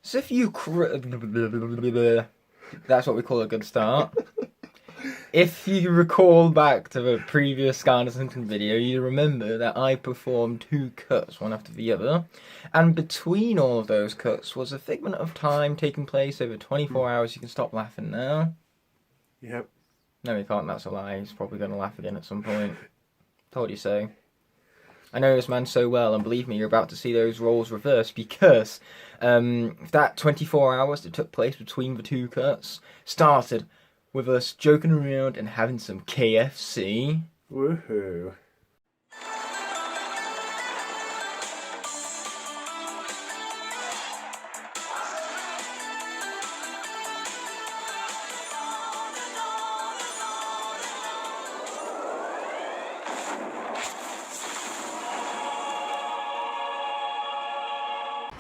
So if you that's what we call a good start. If you recall back to the previous Skylanders hunting video, you remember that I performed 2 cuts, one after the other, and between all of those cuts was a figment of time taking place over 24 hours. You can stop laughing now. Yep. No, you can't, that's a lie. He's probably going to laugh again at some point. Told you so. I know this man so well, and believe me, you're about to see those roles reversed, because that 24 hours that took place between the 2 cuts started with us joking around and having some KFC. Woohoo.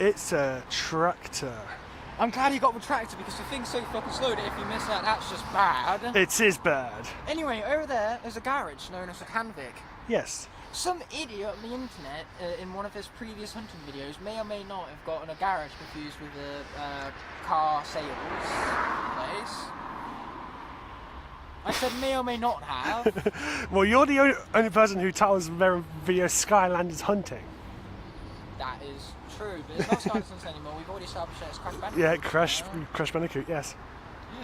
It's a tractor. I'm glad you got the tractor, because the thing's so fucking slow that if you miss that, that's just bad. It is bad. Anyway, over there, there's a garage known as a Canvic. Yes. Some idiot on the internet, in one of his previous hunting videos, may or may not have gotten a garage confused with a car sales place. I said may or may not have. Well, you're the only person who tells their video Skylanders hunting. That is true, but it's not Skylanders hunting anymore. We've already established that it's Crash Bandicoot. Yeah, Crash Bandicoot, yes.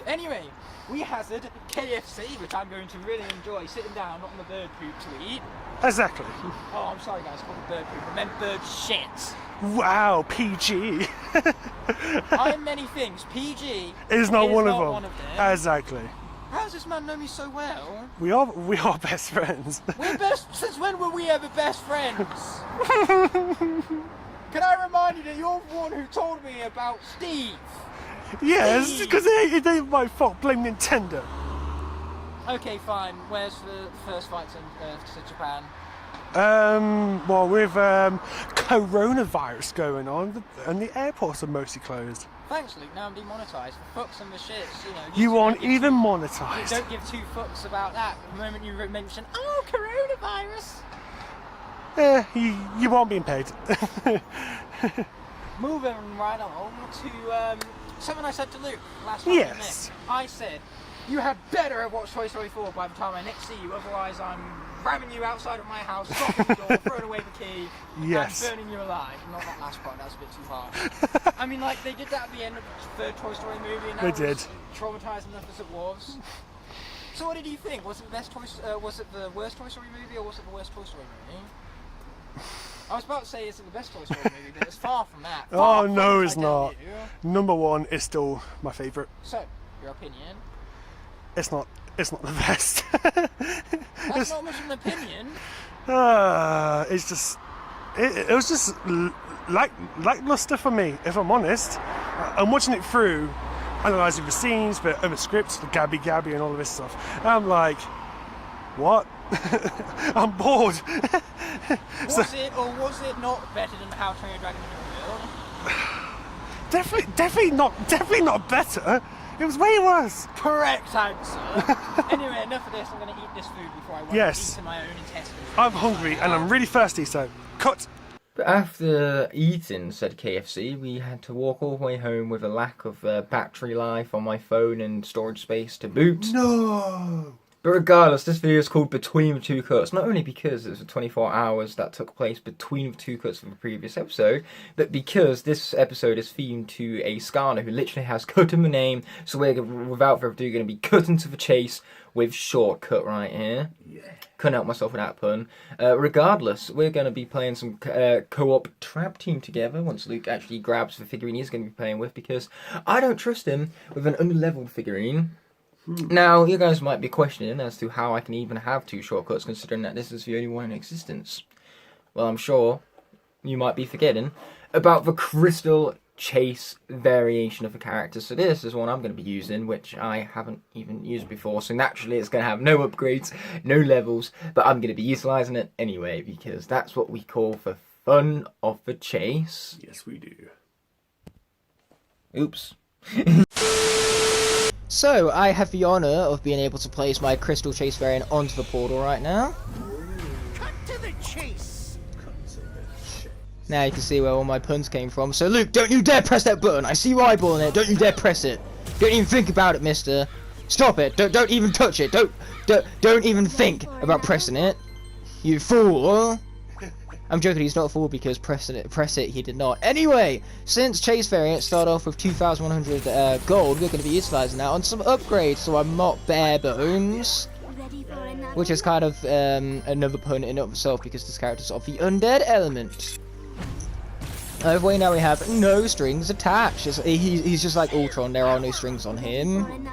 Anyway, we hazard KFC, which I'm going to really enjoy, sitting down, not on the bird poop to eat. Exactly. Oh, I'm sorry guys, called bird poop. I meant bird shit. Wow, PG. I am many things. PG is not one not of them. One of them. Exactly. How does this man know me so well? We are best friends. We're best. Since when were we ever best friends? Can I remind you that you're the one who told me about Steve? Yes, because they might fault. Blame Nintendo. Okay, fine. Where's the first flight to Japan? Well, with coronavirus going on, and the airports are mostly closed. Thanks, Luke. Now I'm demonetised for fucks and the shits. You aren't even You monetised. don't give 2 fucks about that. The moment you mention, oh, coronavirus. You aren't being paid. Moving right along to something I said to Luke last time. Yes. I said, you had better have watched Toy Story 4 by the time I next see you, otherwise I'm ramming you outside of my house, locking the door, throwing away the key, Yes. and burning you alive. Not that last part, that's a bit too harsh. I mean, like, they did that at the end of the 3rd Toy Story movie, and that was traumatising enough as it was. So what did you think? Was it was it the worst Toy Story movie, or was it the worst Toy Story movie? I was about to say, is it the best Toy Story movie, but it's far from that. Oh no, it's not. Number 1 is still my favourite. So, your opinion? It's not the best. That's not much of an opinion. It's just, it was just lackluster for me, if I'm honest. I'm watching it through, analysing the scenes, the scripts, the Gabby and all of this stuff. And I'm like, what? I'm bored. Was it or was it not better than How to Train Your Dragon in the Real? Definitely not better. It was way worse. Correct answer. Anyway, enough of this. I'm going to eat this food before I want to eat in my own intestines. I'm hungry and I'm really thirsty, so cut. But after eating said KFC, we had to walk all the way home with a lack of battery life on my phone and storage space to boot. No. But regardless, this video is called Between the 2 Cuts, not only because it's the 24 hours that took place between the 2 cuts of the previous episode, but because this episode is themed to a Skylander who literally has cut in the name, so we're, without further ado, going to be cutting to the chase with Shortcut right here. Yeah. Couldn't help myself with that pun. Regardless, we're going to be playing some co-op trap team together once Luke actually grabs the figurine he's going to be playing with, because I don't trust him with an underleveled figurine. Now, you guys might be questioning as to how I can even have 2 shortcuts, considering that this is the only one in existence. Well, I'm sure you might be forgetting about the Crystal Chase variation of the character. So this is one I'm going to be using, which I haven't even used before. So naturally, it's going to have no upgrades, no levels, but I'm going to be utilising it anyway, because that's what we call the fun of the chase. Yes, we do. Oops. So, I have the honour of being able to place my Crystal Chase variant onto the portal right now. Cut to the chase! Now you can see where all my puns came from. So Luke, don't you dare press that button. I see your eyeball in it. Don't you dare press it. Don't even think about it, mister. Stop it. Don't even touch it. Don't even think about pressing it. You fool. I'm joking, he's not a fool because press it, he did not. Anyway, since Chase variants start off with 2,100 gold, we're going to be utilising that on some upgrades, so I'm not bare bones. Which is kind of another pun in of itself because this character's of the undead element. Over way now we have no strings attached. He's just like Ultron, there are no strings on him.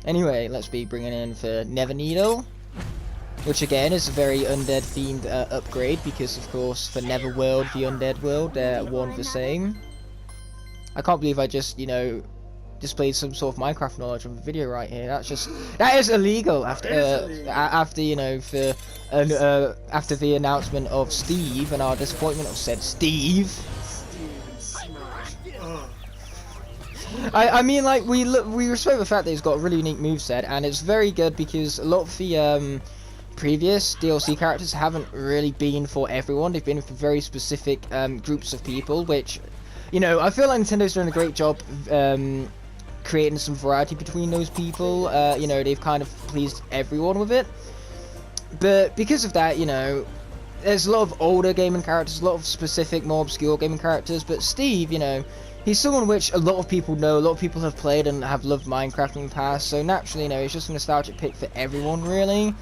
Anyway, let's be bringing in for Nether Needle. Which again is a very undead themed upgrade because of course for Netherworld, the undead world, they're one and the same. I can't believe I just, you know, displayed some sort of Minecraft knowledge on the video right here. That is illegal after you know after the announcement of Steve and our disappointment of said Steve. I mean, like we respect the fact that he's got a really unique moveset and it's very good because a lot of the previous DLC characters haven't really been for everyone. They've been for very specific groups of people, which, you know, I feel like Nintendo's doing a great job creating some variety between those people. You know, they've kind of pleased everyone with it. But because of that, you know, there's a lot of older gaming characters, a lot of specific, more obscure gaming characters, but Steve, you know, he's someone which a lot of people know, a lot of people have played and have loved Minecraft in the past, so naturally, you know, it's just a nostalgic pick for everyone, really.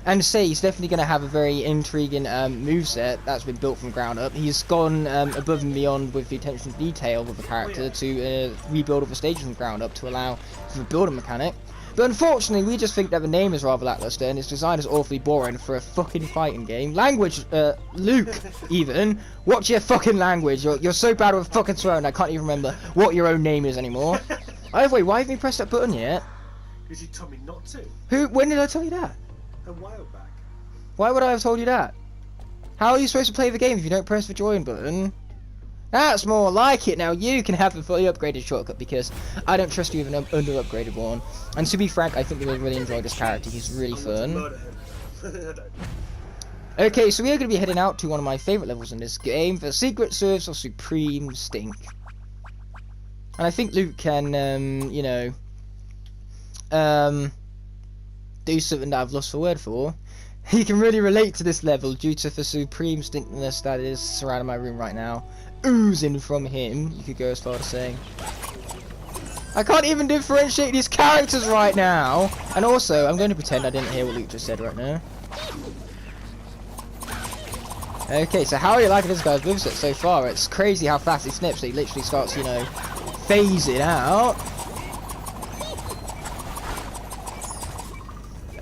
And to say he's definitely going to have a very intriguing moveset that's been built from the ground up. He's gone above and beyond with the attention to detail with the character to rebuild all the stages from the ground up to allow for the building mechanic. But unfortunately, we just think that the name is rather lackluster and its design is awfully boring for a fucking fighting game. Language, Luke, even. Watch your fucking language. You're so bad with fucking swearing I can't even remember what your own name is anymore. Either way, why haven't you pressed that button yet? Because you told me not to. When did I tell you that? A while back. Why would I have told you that? How are you supposed to play the game if you don't press the join button? That's more like it. Now you can have a fully upgraded shortcut because I don't trust you with an under upgraded one. And to be frank, I think you will really enjoy this character. He's really fun. Okay, so we are going to be heading out to one of my favourite levels in this game, the Secret Service of Supreme Stink. And I think Luke can, you know, do something that I've lost the word for. He can really relate to this level due to the supreme stinkness that is surrounding my room right now. Oozing from him, you could go as far as saying. I can't even differentiate these characters right now. And also, I'm going to pretend I didn't hear what Luke just said right now. Okay, so how are you liking this guy's moveset so far? It's crazy how fast he snips. He literally starts, you know, phasing out.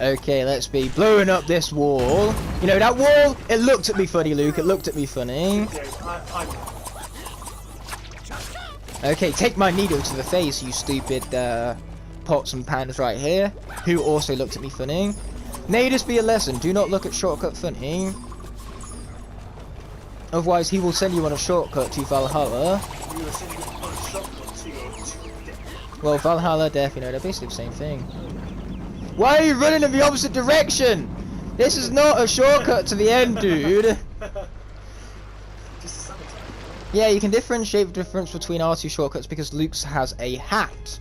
Okay, let's be blowing up this wall. You know, that wall, it looked at me funny, Luke. It looked at me funny. Okay, take my needle to the face, you stupid pots and pans right here. Who also looked at me funny. May this be a lesson. Do not look at shortcut funny. Otherwise, he will send you on a shortcut to Valhalla. Well, Valhalla, Death, you know, they're basically the same thing. Why are you running in the opposite direction? This is not a shortcut to the end, dude. Yeah, you can differentiate the difference between our two shortcuts because Luke's has a hat.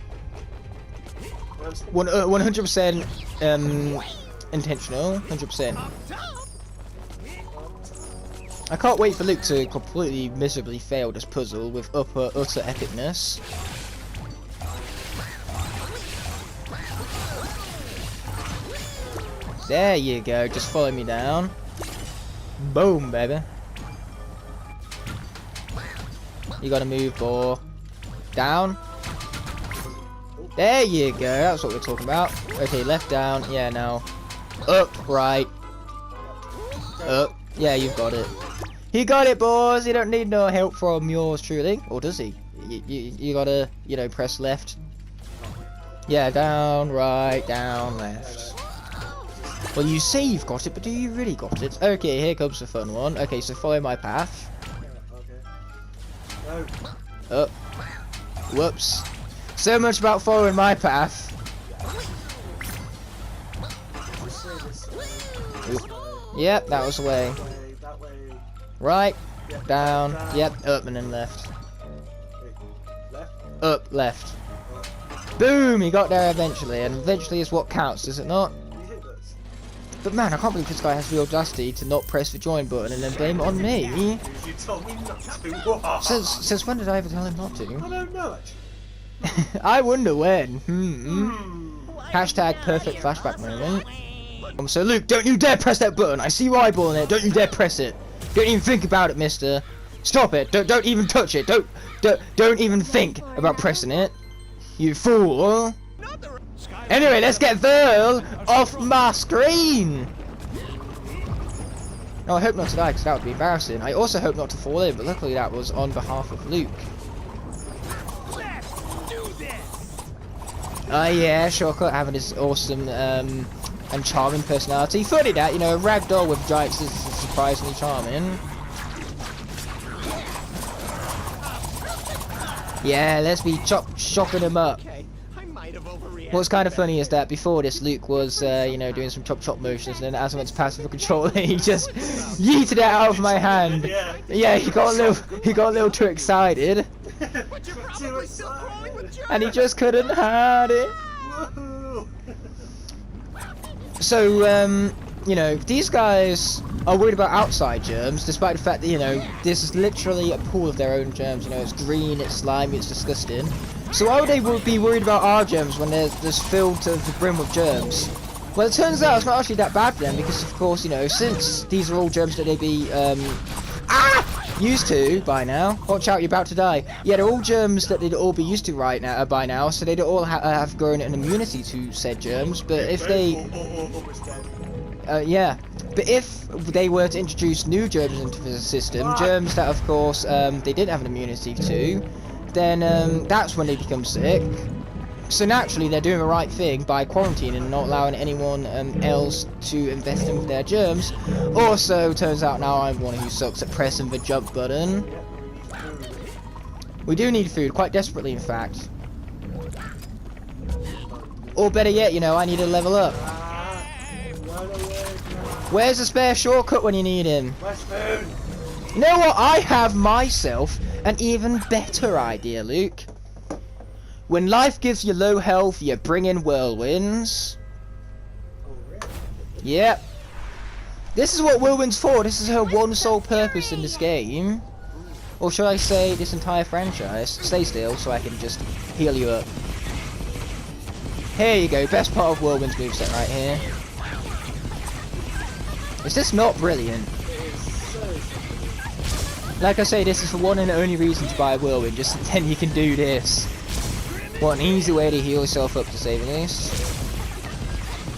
100% intentional, 100%. I can't wait for Luke to completely miserably fail this puzzle with utter epicness. There you go, just follow me down. Boom, baby. You gotta move, boy. Down. There you go, that's what we're talking about. Okay, left down, yeah, now. Up, right. Up. Yeah, you've got it. He got it, boys! You don't need no help from yours truly. Or does he? You gotta, you know, press left. Yeah, down, right, down, left. Well, you say you've got it, but do you really got it? Okay, here comes the fun one. Okay, so follow my path. Up. Whoops. So much about following my path. Yep, that was the way. Right, Down. Yep. Up and then left. Left. Up. Left. Boom! He got there eventually, and eventually is what counts, does it not? But man, I can't believe this guy has the audacity to not press the join button and then blame it on me. You told me not to. Since when did I ever tell him not to? I don't know actually. I wonder when. Hashtag perfect flashback moment. So Luke, don't you dare press that button. I see you eyeballing it. Don't you dare press it. Don't even think about it, mister. Stop it. Don't even touch it. Don't even think about pressing it. You fool. Anyway, let's get Verl off my screen. No, I hope not to die, because that would be embarrassing. I also hope not to fall in, but luckily that was on behalf of Luke. Yeah, Shortcut having his awesome and charming personality. Funny that, you know, a ragdoll with giants is surprisingly charming. Yeah, let's be chopping him up. What's kind of funny is that before this, Luke was, you know, doing some chop motions, and then as I went to pass the controller, he just yeeted it out of my hand. Yeah, he got a little too excited, and he just couldn't hide it. So, you know, these guys are worried about outside germs, despite the fact that, you know, this is literally a pool of their own germs. You know, it's green, it's slimy, it's disgusting. So why would they be worried about our germs when they're just filled to the brim with germs? Well, it turns out it's not actually that bad for them, because of course, you know, since these are all germs that they'd be used to by now. Watch out, you're about to die. Yeah, they're all germs that they'd all be used to right now by now, so they'd all have grown an immunity to said germs. But if they, yeah, but if they were to introduce new germs into the system, germs that of course they didn't have an immunity to, then that's when they become sick. So naturally they're doing the right thing by quarantining and not allowing anyone else to infest them with their germs. Also, turns out now I'm one who sucks at pressing the jump button. We do need food, quite desperately in fact. Or better yet, you know, I need to level up. Where's the spare shortcut when you need him? You know what? I have myself an even better idea, Luke. When life gives you low health, you bring in whirlwinds. Yep. This is what whirlwind's for. This is her one sole purpose in this game. Or should I say this entire franchise. Stay still so I can just heal you up. Here you go. Best part of whirlwind's moveset right here. Is this not brilliant? Like I say, this is the one and only reason to buy a whirlwind, just then you can do this. What an easy way to heal yourself up, to say the least.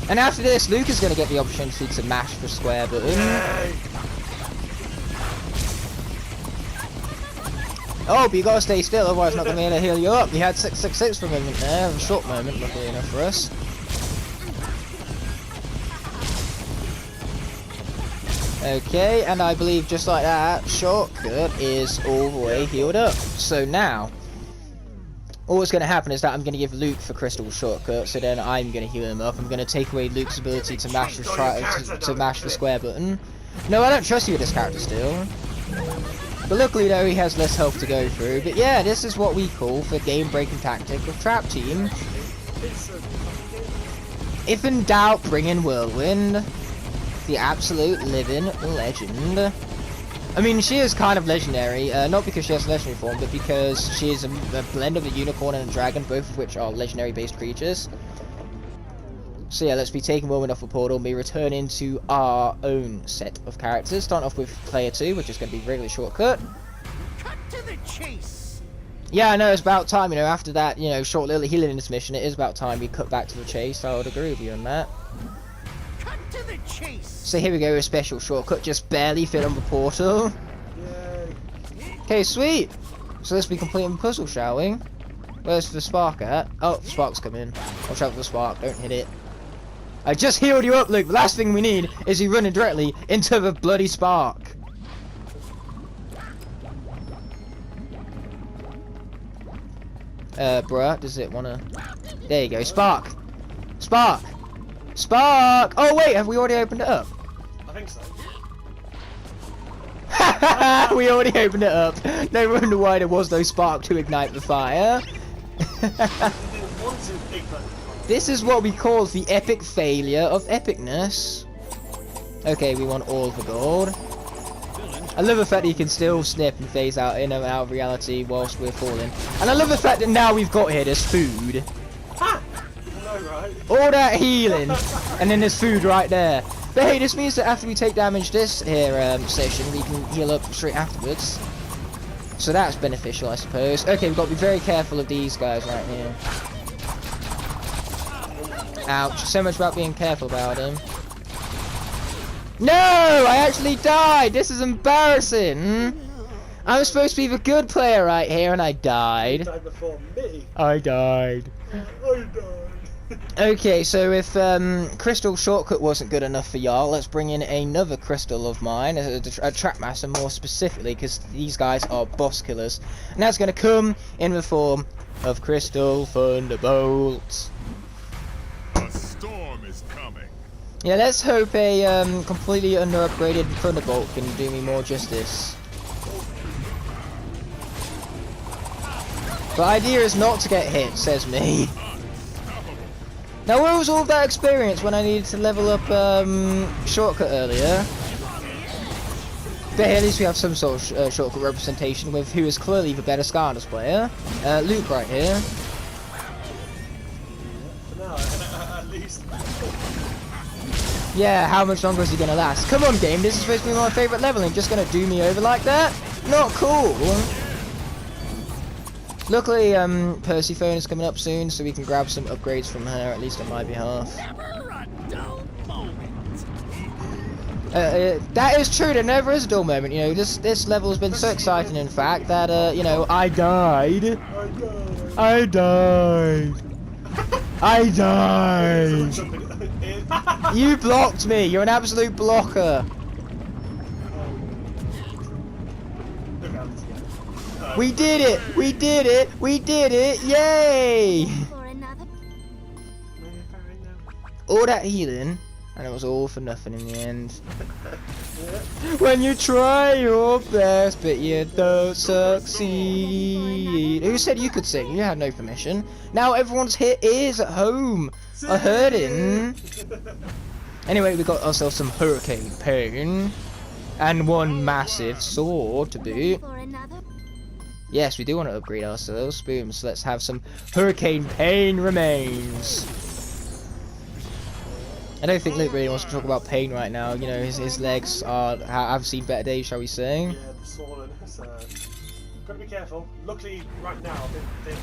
And after this, Luke is going to get the opportunity to mash the square button. Oh, but you got to stay still, otherwise I'm not going to be able to heal you up. You had 666 for a moment there, a short moment, luckily enough for us. Okay, and I believe just like that, shortcut is all the way healed up. So now, all that's going to happen is that I'm going to give Luke the crystal shortcut, so then I'm going to heal him up. I'm going to take away Luke's ability to mash the mash the square button. No, I don't trust you with this character still. But luckily though, he has less health to go through. But yeah, this is what we call the game-breaking tactic of Trap Team. If in doubt, bring in Whirlwind. The absolute living legend. I mean, she is kind of legendary, not because she has legendary form, but because she is a blend of a unicorn and a dragon, both of which are legendary-based creatures. So yeah, let's be taking Whirlwind off the portal and be returning to our own set of characters. Starting off with player 2, which is going to be a regular shortcut. Cut to the chase. Yeah, I know, it's about time, you know, after that, you know, short little healing intermission, it is about time we cut back to the chase. I would agree with you on that. Cut to the chase. So here we go, a special shortcut, just barely fit on the portal. Okay, sweet. So let's be completing the puzzle, shall we? Where's the spark at? Oh, the spark's coming. Watch out for the spark, don't hit it. I just healed you up, Luke. The last thing we need is you running directly into the bloody spark. Bruh, does it wanna... There you go, spark! Spark! Spark! Oh wait, have we already opened it up? I think so. Ha We already opened it up. No wonder why there was no spark to ignite the fire. This is what we call the epic failure of epicness. Okay, we want all the gold. I love the fact that you can still snip and phase out in and out of reality whilst we're falling. And I love the fact that now we've got here, there's food. All that healing, and then there's food right there. But hey, this means that after we take damage this here session, we can heal up straight afterwards. So that's beneficial, I suppose. Okay, we've got to be very careful of these guys right here. Ouch, so much about being careful about them. No! I actually died! This is embarrassing! I'm supposed to be the good player right here, and I died. You died before me. I died. I died. Okay, so if crystal shortcut wasn't good enough for y'all, let's bring in another crystal of mine, a Trapmaster more specifically, because these guys are boss killers. And that's going to come in the form of Crystal Thunderbolts. A storm is coming. Yeah, let's hope a completely under-upgraded Thunderbolt can do me more justice. The idea is not to get hit, says me. Now, where was all that experience when I needed to level up shortcut earlier? But hey, at least we have some sort of shortcut representation with who is clearly the better Skylanders player. Luke right here. No, at least. Yeah, how much longer is he gonna last? Come on, game, this is supposed to be my favourite level and you're just gonna do me over like that? Not cool! Luckily, Persephone is coming up soon, so we can grab some upgrades from her, at least on my behalf. That is true, there never is a dull moment, you know, this level has been so exciting, in fact, that, you know, I died. I died. I died. You blocked me, you're an absolute blocker. We did it! We did it! We did it! Yay! All that healing, and it was all for nothing in the end. When you try your best, but you don't succeed. Who said you could sing? You had no permission. Now everyone's ears at home are hurting. Anyway, we got ourselves some hurricane pain. And one massive sword to boot. Yes, we do want to upgrade ourselves. Boom, so let's have some hurricane pain remains. I don't think Luke really wants to talk about pain right now. You know, his legs have seen better days, shall we say. Yeah, the swollen, so gotta be careful. Luckily, right now, they're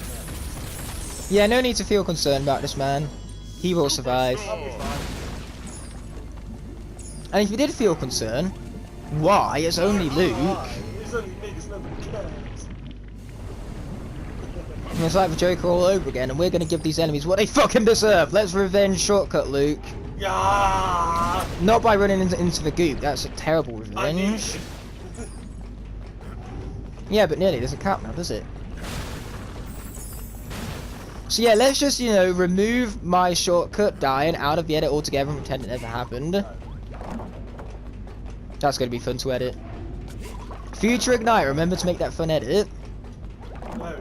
yeah, no need to feel concerned about this man. He will survive. I'll be fine. And if you did feel concerned, why? It's only Luke. It's only me, there's nobody cares. It's like the Joker all over again, and we're gonna give these enemies what they fucking deserve. Let's revenge shortcut, Luke. Yeah. Not by running into the goop. That's a terrible revenge. Yeah, but nearly doesn't count now, does it? So yeah, let's just, you know, remove my shortcut dying out of the edit altogether and pretend it never happened. That's gonna be fun to edit. Future Ignite, remember to make that fun edit. No, no,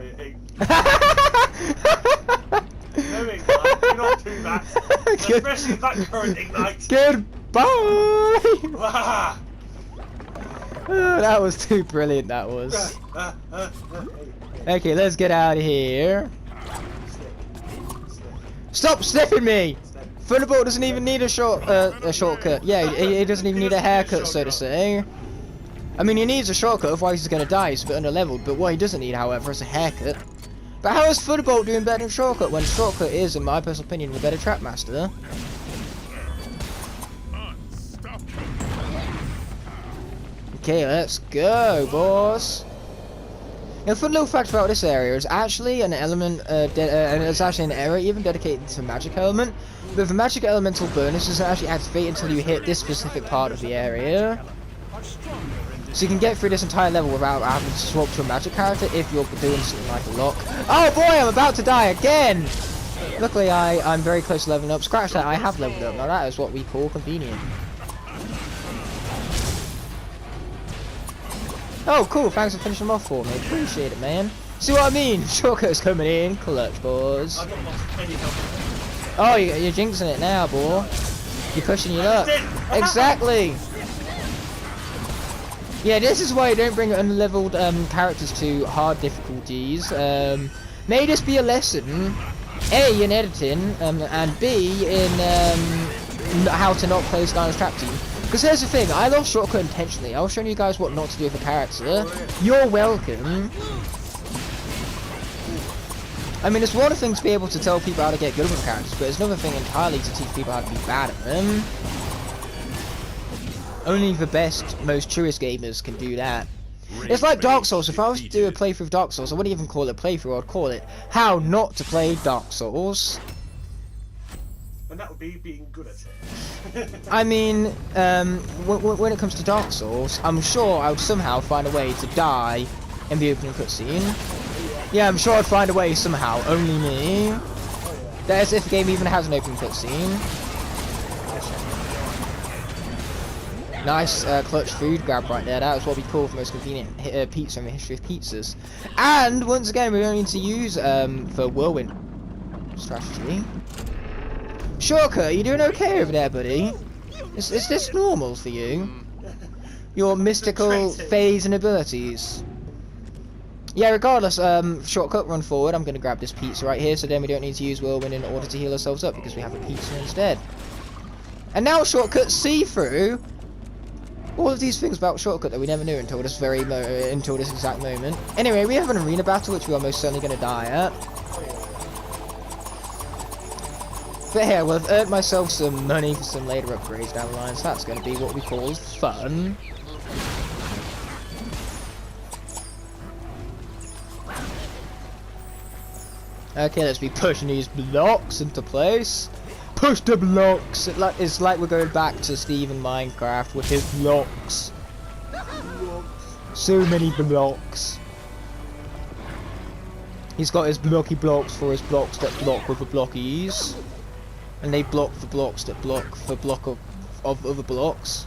Ignite, do not do that. Especially that current Ignite. Goodbye! Ah. Oh, that was too brilliant, that was. Okay, let's get out of here. Stop sniffing me! Thunderbolt doesn't even need a shortcut. Yeah, he doesn't even need a haircut, so to say. I mean, he needs a shortcut, otherwise he's gonna die, he's a bit under-leveled. But what he doesn't need, however, is a haircut. But how is Thunderbolt doing better than shortcut when shortcut is, in my personal opinion, the better Trapmaster? Okay, let's go, boss. Now, fun little fact about this area is actually an element, it's actually an area even dedicated to magic element. But the magic elemental bonus doesn't actually activate until you hit this specific part of the area. So you can get through this entire level without having to swap to a magic character if you're doing something like a lock. Oh boy, I'm about to die again! Luckily, I'm very close to leveling up. Scratch that, I have leveled up. Now that is what we call convenient. Oh, cool. Thanks for finishing them off for me. Appreciate it, man. See what I mean? Shortcuts coming in. Clutch, boys. I've not lost any health. Oh, you're jinxing it now, boy. You're pushing your luck. Exactly. Yeah, this is why you don't bring unleveled characters to hard difficulties. May this be a lesson, A, in editing, and B, in how to not play Skylanders Trap Team. Because here's the thing, I lost Shortcut intentionally. I was showing you guys what not to do with a character. You're welcome. I mean, it's one thing to be able to tell people how to get good with characters, but it's another thing entirely to teach people how to be bad at them. Only the best, most truest gamers can do that. It's like Dark Souls. If I was to do a playthrough of Dark Souls, I wouldn't even call it a playthrough, I'd call it How Not to Play Dark Souls. And that would be being good at it. I mean, when it comes to Dark Souls, I'm sure I would somehow find a way to die in the opening cutscene. Yeah, I'm sure I'd find a way somehow, only me. That's if the game even has an opening cutscene. Nice clutch food grab right there. That was what we call the most convenient pizza in the history of pizzas. And once again, we're going to use the whirlwind strategy. Shortcut, you doing okay over there, buddy? Is this normal for you? Your mystical phase and abilities. Yeah, regardless, Shortcut, run forward. I'm going to grab this pizza right here, so then we don't need to use whirlwind in order to heal ourselves up because we have a pizza instead. And now Shortcut, see through all of these things about Shortcut that we never knew until this exact moment. Anyway, we have an arena battle which we are most certainly going to die at. But here, well, I've earned myself some money for some later upgrades down the line, so that's going to be what we call fun. Okay, let's be pushing these blocks into place. Push the blocks! It's like we're going back to Steve in Minecraft with his blocks. So many blocks. He's got his blocky blocks for his blocks that block with the blockies. And they block the blocks that block the block of other blocks.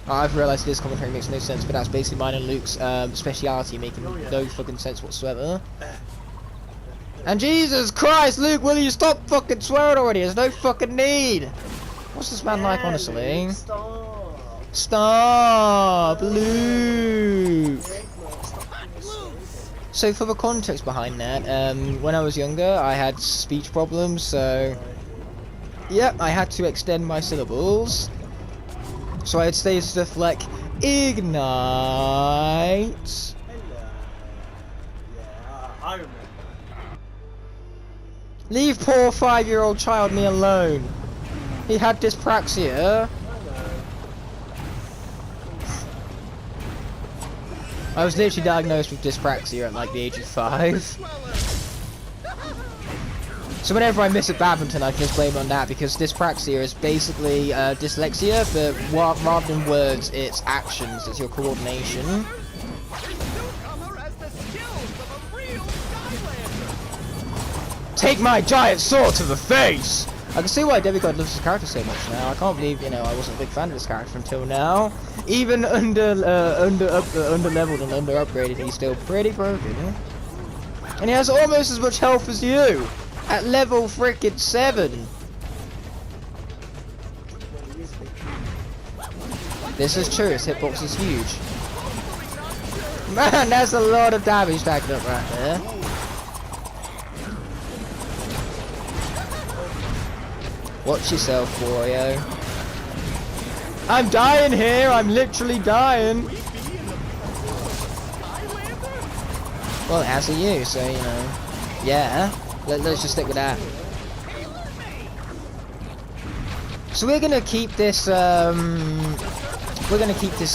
I've realised this commentary makes no sense, but that's basically mine and Luke's speciality, making no fucking sense whatsoever. And Jesus Christ, Luke, will you stop fucking swearing already? There's no fucking need. What's this man like, honestly? Stop, Luke. So for the context behind that, when I was younger, I had speech problems, so yep, I had to extend my syllables. So I'd say stuff like ignite. I remember. Leave poor 5-year-old child me alone. He had dyspraxia. I was literally diagnosed with dyspraxia at like the age of 5. So whenever I miss a badminton, I can just blame it on that, because dyspraxia is basically dyslexia, but rather than words, it's actions, it's your coordination. Take my giant sword to the face! I can see why Demigod loves his character so much now. I can't believe, you know, I wasn't a big fan of this character until now. Even under leveled and under upgraded, he's still pretty broken. And he has almost as much health as you! At level frickin' 7! This is true, his hitbox is huge. Man, that's a lot of damage stacking up right there. Watch yourself, Wario. I'm dying here, I'm literally dying. Well, as are you, so, you know. Yeah, let's just stick with that. So we're gonna keep this,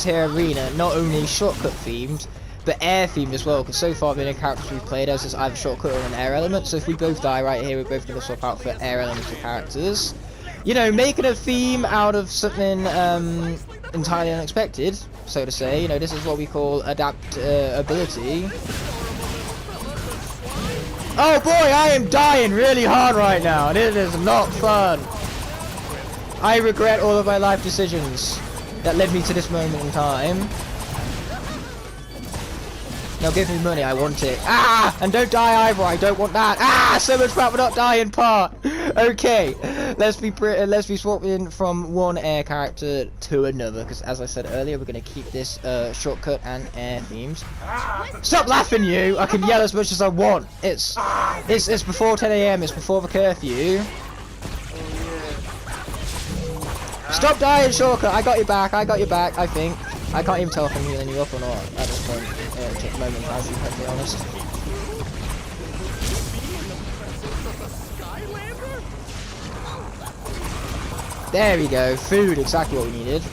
here arena not only shortcut themed, but air themed as well, because so far the only characters we've played as is either shortcut or an air element, so if we both die right here, we're both going to swap out for air elements of characters. You know, making a theme out of something entirely unexpected, so to say. You know, this is what we call adaptability. Oh boy, I am dying really hard right now, and it is not fun. I regret all of my life decisions that led me to this moment in time. Now give me money, I want it. Ah! And don't die either, I don't want that. Ah! So much about not dying part. Okay, let's be swapping from one air character to another, because as I said earlier, we're going to keep this shortcut and air themes. Stop laughing, you! I can yell as much as I want. It's before 10 AM, it's before the curfew. Stop dying, shortcut! I got you back, I think. I can't even tell if I'm healing you up or not at this point, at the moment, I'll be perfectly honest. There we go, food, exactly what we needed.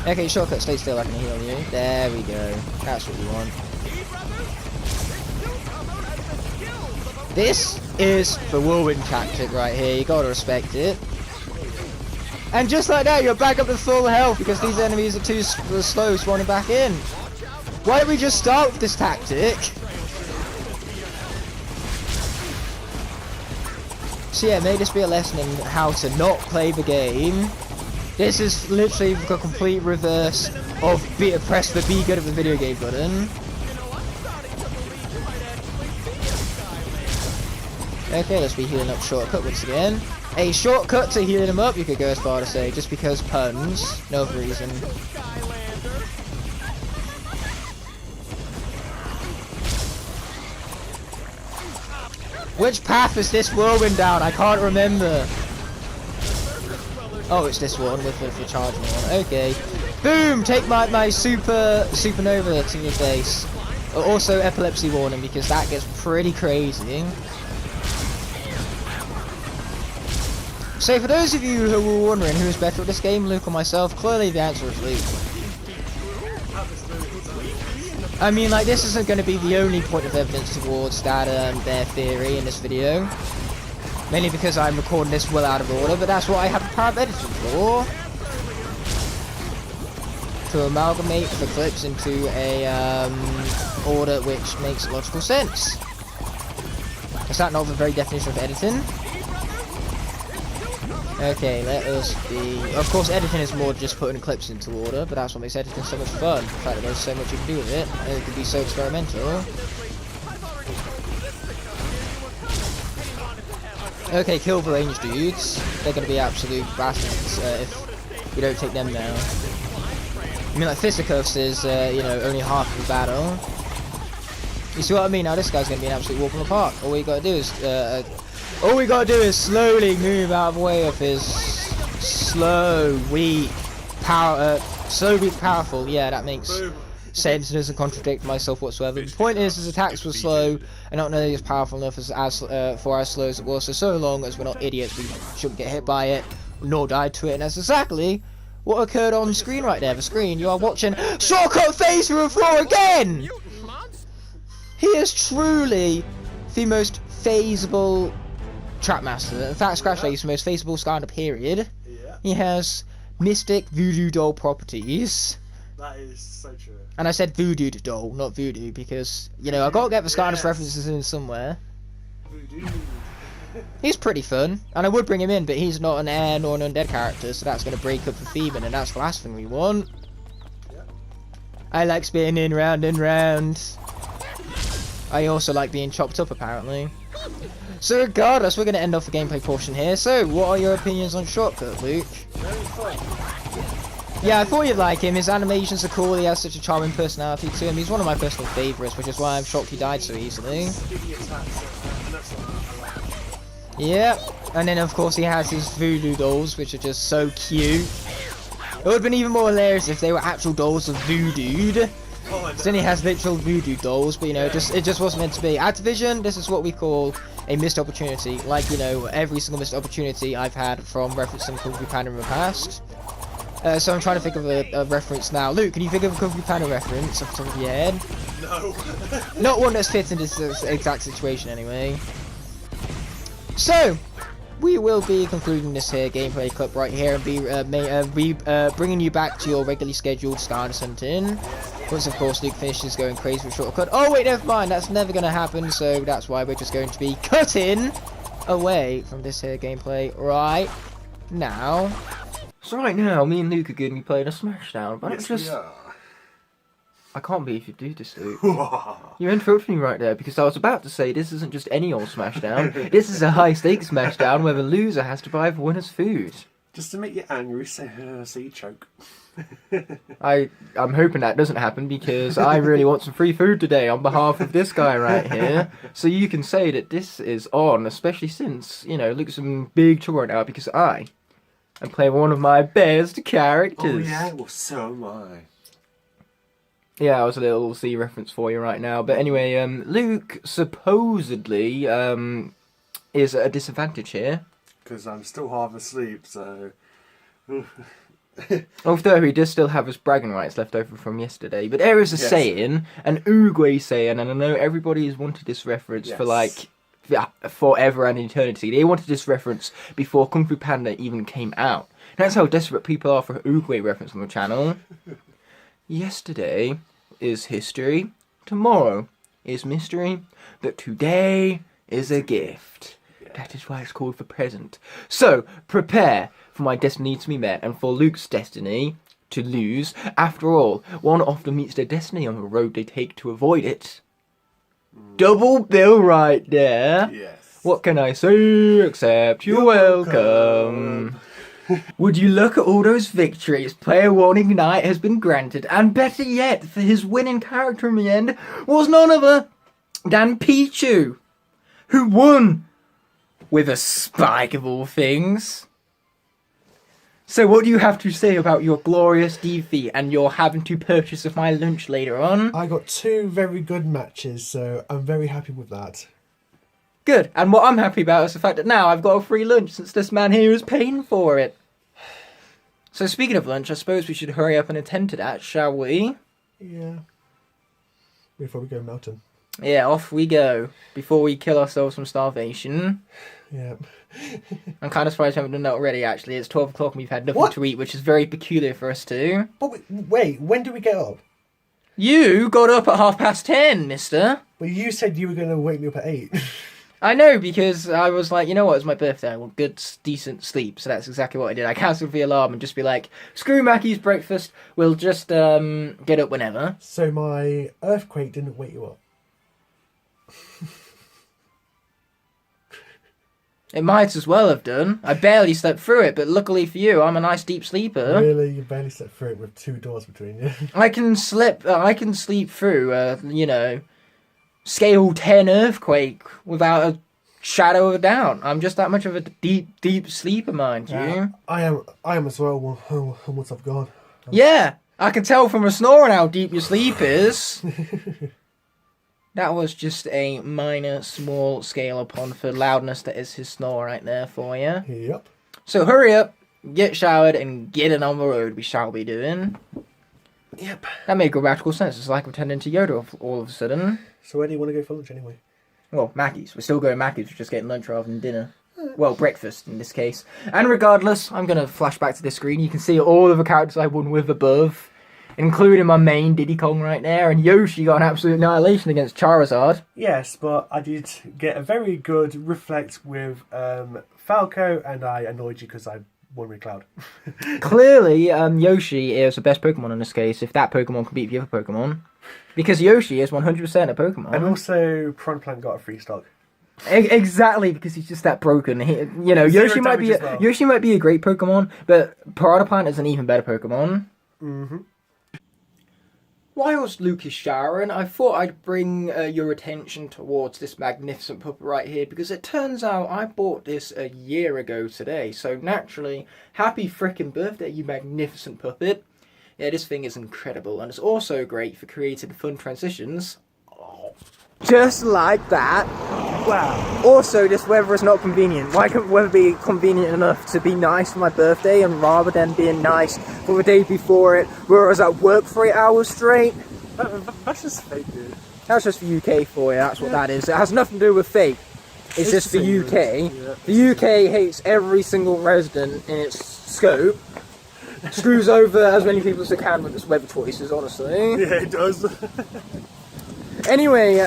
Okay, shortcut, stay still, I can heal you. There we go, that's what we want. This is the whirlwind tactic right here, you gotta respect it. And just like that, you're back up to full health because these enemies are too slow spawning back in. Why don't we just start with this tactic? So yeah, may this be a lesson in how to not play the game. This is literally the complete reverse of press the be good at the video game button. Okay, let's be healing up shortcut once again. A shortcut to healing him up, you could go as far to say, just because puns, no other reason. Which path is this whirlwind down? I can't remember. Oh, it's this one with the charging one. Okay. Boom! Take my supernova to the face. Also epilepsy warning because that gets pretty crazy. So for those of you who were wondering who is better at this game, Luke or myself, clearly the answer is Luke. I mean, like, this isn't going to be the only point of evidence towards that their theory in this video. Mainly because I'm recording this well out of order, but that's what I have the power of editing for. To amalgamate the clips into a order which makes logical sense. Is that not the very definition of editing? Okay, let us be... Of course, editing is more just putting clips into order, but that's what makes editing so much fun. The fact that there's so much you can do with it, and it can be so experimental. Okay, kill the range dudes. They're going to be absolute bastards if we don't take them down. I mean, like, fisticuffs is, you know, only half of the battle. You see what I mean? Now this guy's going to be an absolute walk in the park. All we got to do is slowly move out of the way of his slow, weak, powerful. Yeah, that makes sense and doesn't contradict myself whatsoever. The point is, his attacks were slow and not nearly as powerful enough for as slow as it was. So long as we're not idiots, we shouldn't get hit by it, nor die to it. And that's exactly what occurred on screen right there. The screen you are watching. Shortcut phase through the floor again. He is truly the most phaseable Trapmaster. In fact, Scratch is the most faceable Skylander period. Yeah. He has mystic voodoo doll properties. That is so true. And I said voodoo doll, not voodoo, because, you know, I gotta get the Skylanders references in somewhere. Voodoo. He's pretty fun, and I would bring him in, but he's not an air nor an undead character, so that's gonna break up the theme, and that's the last thing we want. Yeah. I like spinning round and round. I also like being chopped up, apparently. So regardless, we're going to end off the gameplay portion here. So, what are your opinions on Shortcut, Luke? Very fun. Yeah, I thought you'd like him. His animations are cool. He has such a charming personality to him. He's one of my personal favourites, which is why I'm shocked he died so easily. Yeah, and then of course he has his voodoo dolls, which are just so cute. It would have been even more hilarious if they were actual dolls of voodoo. Then he has literal voodoo dolls, but you know, it just wasn't meant to be. Activision, this is what we call a missed opportunity. Like, you know, every single missed opportunity I've had from referencing Kung Fu Panda in the past. So I'm trying to think of a reference now. Luke, can you think of a Kung Fu Panda reference off the top of your head? No. Not one that's fits in this exact situation, anyway. So, we will be concluding this here gameplay clip right here and be bringing you back to your regularly scheduled Skylanders hunting. Once, of course, Luke finishes going crazy with Shortcut. Oh, wait, never mind. That's never going to happen, so that's why we're just going to be cutting away from this here gameplay right now. So right now, me and Luke are going to be playing a Smashdown, but Yes, just... we are. I can't believe you do this, Luke. You interrupted me right there because I was about to say this isn't just any old Smashdown. This is a high-stakes Smashdown where the loser has to buy the winner's food. Just to make you angry, so you choke. I'm hoping that doesn't happen because I really want some free food today on behalf of this guy right here. So you can say that this is on, especially since, you know, Luke's in big trouble right now because I am playing one of my best characters. Oh yeah, well so am I. Yeah, that was a little C reference for you right now. But anyway, Luke supposedly is at a disadvantage here. Because I'm still half asleep, so... Although he does still have his bragging rights left over from yesterday. But there is a saying, an Uruguay saying, and I know everybody has wanted this reference for like forever and eternity. They wanted this reference before Kung Fu Panda even came out. That's how desperate people are for Uruguay reference on the channel. Yesterday is history, tomorrow is mystery, but today is a gift. That is why it's called the present. So, prepare for my destiny to be met and for Luke's destiny to lose. After all, one often meets their destiny on the road they take to avoid it. Double bill right there. Yes. What can I say except you're welcome. Would you look at all those victories? Player 1 Ignite has been granted, and better yet, for his winning character in the end was none other than Pichu, who won with a spike of all things. So what do you have to say about your glorious defeat and your having to purchase of my lunch later on? I got 2 very good matches, so I'm very happy with that. Good, and what I'm happy about is the fact that now I've got a free lunch since this man here is paying for it. So speaking of lunch, I suppose we should hurry up and attend to that, shall we? Yeah. Before we go mountain. Yeah, off we go, before we kill ourselves from starvation. Yeah. I'm kind of surprised we haven't done that already, actually. It's 12 o'clock and we've had nothing to eat, which is very peculiar for us too. But wait, when do we get up? You got up at 10:30, mister. Well, you said you were going to wake me up at 8. I know, because I was like, you know what, it's my birthday, I want good, decent sleep, so that's exactly what I did. I cancelled the alarm and just be like, screw Mackie's breakfast, we'll just get up whenever. So my earthquake didn't wake you up? It might as well have done. I barely slept through it, but luckily for you, I'm a nice deep sleeper. Really? You barely slept through it with 2 doors between you? I can sleep through, you know, scale 10 earthquake without a shadow of a doubt. I'm just that much of a deep sleeper, mind you. I am as well once I've gone. Yeah, I can tell from a snoring how deep your sleep is. That was just a minor, small scale upon the loudness that is his snore right there for you. Yep. So hurry up, get showered, and get it on the road we shall be doing. Yep. That made grammatical sense. It's like I'm turning into Yoda all of a sudden. So where do you want to go for lunch anyway? Well, Mackie's. We're still going Mackie's. We're just getting lunch rather than dinner. Well, breakfast in this case. And regardless, I'm going to flash back to this screen. You can see all of the characters I won with above, including my main Diddy Kong right there. And Yoshi got an absolute annihilation against Charizard. Yes, but I did get a very good reflect with Falco, and I annoyed you because I won with Cloud. Clearly, Yoshi is the best Pokemon in this case, if that Pokemon can beat the other Pokemon. Because Yoshi is 100% a Pokemon. And also, Prawn Plant got a free stock. Exactly, because he's just that broken. Yoshi might be Yoshi might be a great Pokemon, but Piranha Plant is an even better Pokemon. Mm-hmm. Whilst Luke is showering, I thought I'd bring your attention towards this magnificent puppet right here, because it turns out I bought this a year ago today. So naturally, happy frickin' birthday, you magnificent puppet. Yeah, this thing is incredible, and it's also great for creating fun transitions. Just like that. Wow. Also, this weather is not convenient. Why can't the weather be convenient enough to be nice for my birthday, and rather than being nice for the day before it, where I was at work for 8 hours straight? That's just fake, dude. That's just the UK for you, that's what that is. It has nothing to do with fate. It's just the UK. The UK hates every single resident in its scope. Screws over as many people as it can with its weather choices, honestly. Yeah, it does. Anyway,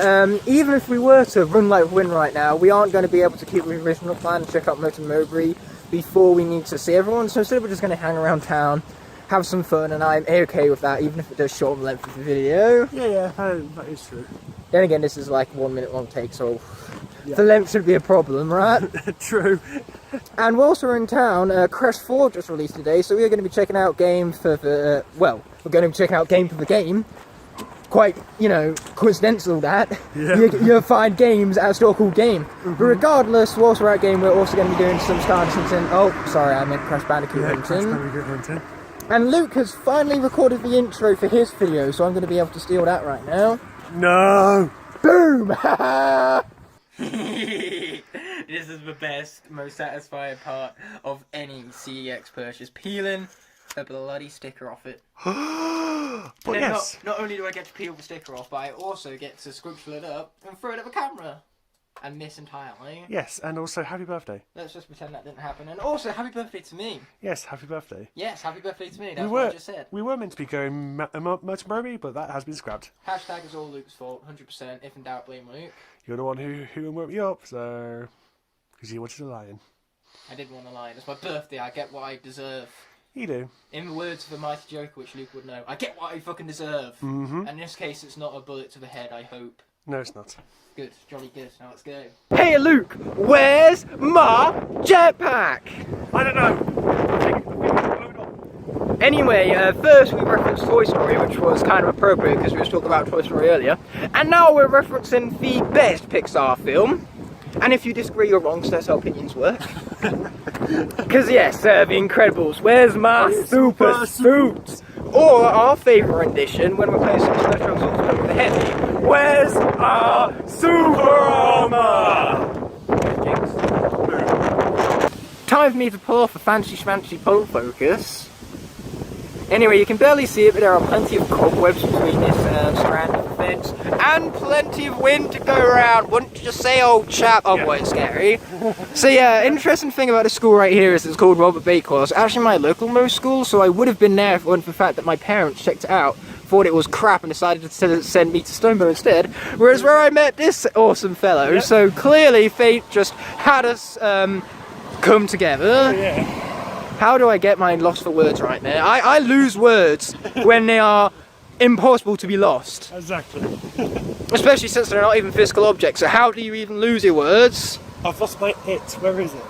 even if we were to run like wind right now, we aren't going to be able to keep the original plan and check out Motor Mowbray before we need to see everyone. So instead we're just going to hang around town, have some fun, and I'm okay with that, even if it does shorten the length of the video. Yeah, that is true. Then again, this is like 1 minute long take, so the length shouldn't be a problem, right? True. And whilst we're in town, Crash 4 just released today, so we are going to be checking out Game for the... we're going to be checking out Game for the Game. Quite, coincidental that. Yeah. You'll find games at a store called Game. But regardless, whilst we're at Game, we're also going to be doing some Skylanders hunting. Oh, sorry, I meant Crash Bandicoot hunting. Crash Bandicoot hunting. And Luke has finally recorded the intro for his video, so I'm going to be able to steal that right now. No! Boom! This is the best, most satisfying part of any CEX purchase. Peeling a bloody sticker off it. But yes. Not only do I get to peel the sticker off, but I also get to scrunchie it up and throw it at the camera. And miss entirely. Yes, and also happy birthday. Let's just pretend that didn't happen. And also, happy birthday to me. Yes, happy birthday. Yes, happy birthday to me. That's what I just said. We were meant to be going Merton, but that has been scrapped. Hashtag is all Luke's fault, 100%. If in doubt, blame Luke. You're the one who woke me up, so... Because you wanted a lion. I didn't want to lie. It's my birthday. I get what I deserve. You do. In the words of a mighty Joker, which Luke would know, I get what I fucking deserve. Mm-hmm. And in this case, it's not a bullet to the head, I hope. No, it's not. Good, jolly good. Now let's go. Hey Luke, where's my jetpack? I don't know. Anyway, first we referenced Toy Story, which was kind of appropriate because we were talking about Toy Story earlier. And now we're referencing the best Pixar film. And if you disagree, you're wrong, so that's how opinions work. Because yes, The Incredibles, where's my super suit? Or our favourite rendition, when we're playing Super Smash Bros. Ultimate with the Heavy, where's our super armor? Time for me to pull off a fancy schmancy pole focus. Anyway, you can barely see it, but there are plenty of cobwebs between this strand of the fence, and plenty of wind to go around, wouldn't you just say, old chap? Oh boy, it's scary. So yeah, interesting thing about this school right here is it's called Robert Bakewell. It's actually my local most school, so I would have been there if it wasn't for the fact that my parents checked it out, thought it was crap, and decided to send me to Stonebow instead, whereas where I met this awesome fellow, so clearly fate just had us come together. Yeah. How do I get my lost for words right now? I lose words when they are impossible to be lost. Exactly. Especially since they're not even physical objects, so how do you even lose your words? I've lost my it. Where is it?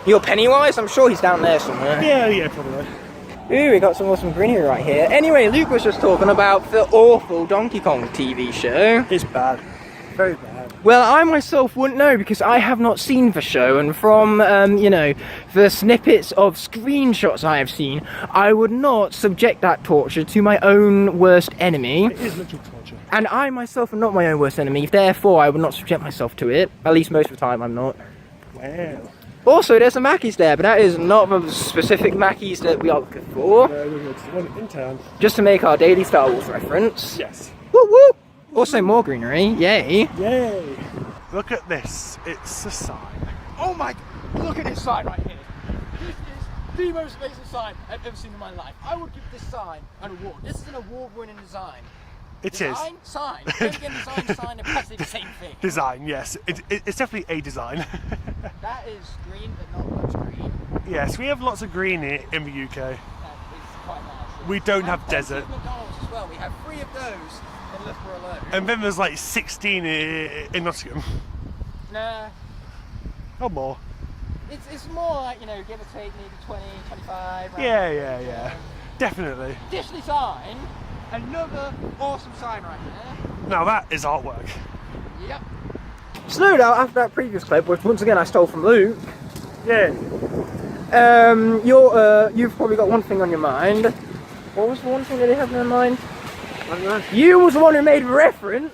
You're Pennywise? I'm sure he's down there somewhere. Yeah, probably. Ooh, we got some awesome greenery right here. Anyway, Luke was just talking about the awful Donkey Kong TV show. It's bad. Very bad. Well, I myself wouldn't know because I have not seen the show, and from, the snippets of screenshots I have seen, I would not subject that torture to my own worst enemy. It is literal torture. And I myself am not my own worst enemy, therefore I would not subject myself to it. At least most of the time I'm not. Well. Also, there's some Mackies there, but that is not the specific Mackies that we are looking for. No, it's the one in town. Just to make our daily Star Wars reference. Yes. Woo woo! Also more greenery, yay! Yay! Look at this, it's a sign. Oh my, look at this sign right here. This is the most amazing sign I've ever seen in my life. I would give this sign an award. This is an award-winning design. Design, Sign. Then again, design, sign, are practically the same thing. Design, yes. It's definitely a design. That is green, but not much green. Yes, we have lots of green here in the UK. That is quite nice. We don't have plenty desert. of McDonald's as well. We have 3 of those in Loughborough alone. And then there's like 16 in Nottingham. Nah. Or more. It's more like, give or take maybe 20, 25. Yeah. Definitely. Additionally sign, another awesome sign right there. Now that is artwork. Yep. So no doubt, after that previous clip, which once again I stole from Luke, Yeah. you've probably got one thing on your mind. What was the one thing that they have in their mind? I don't know. You was the one who made reference.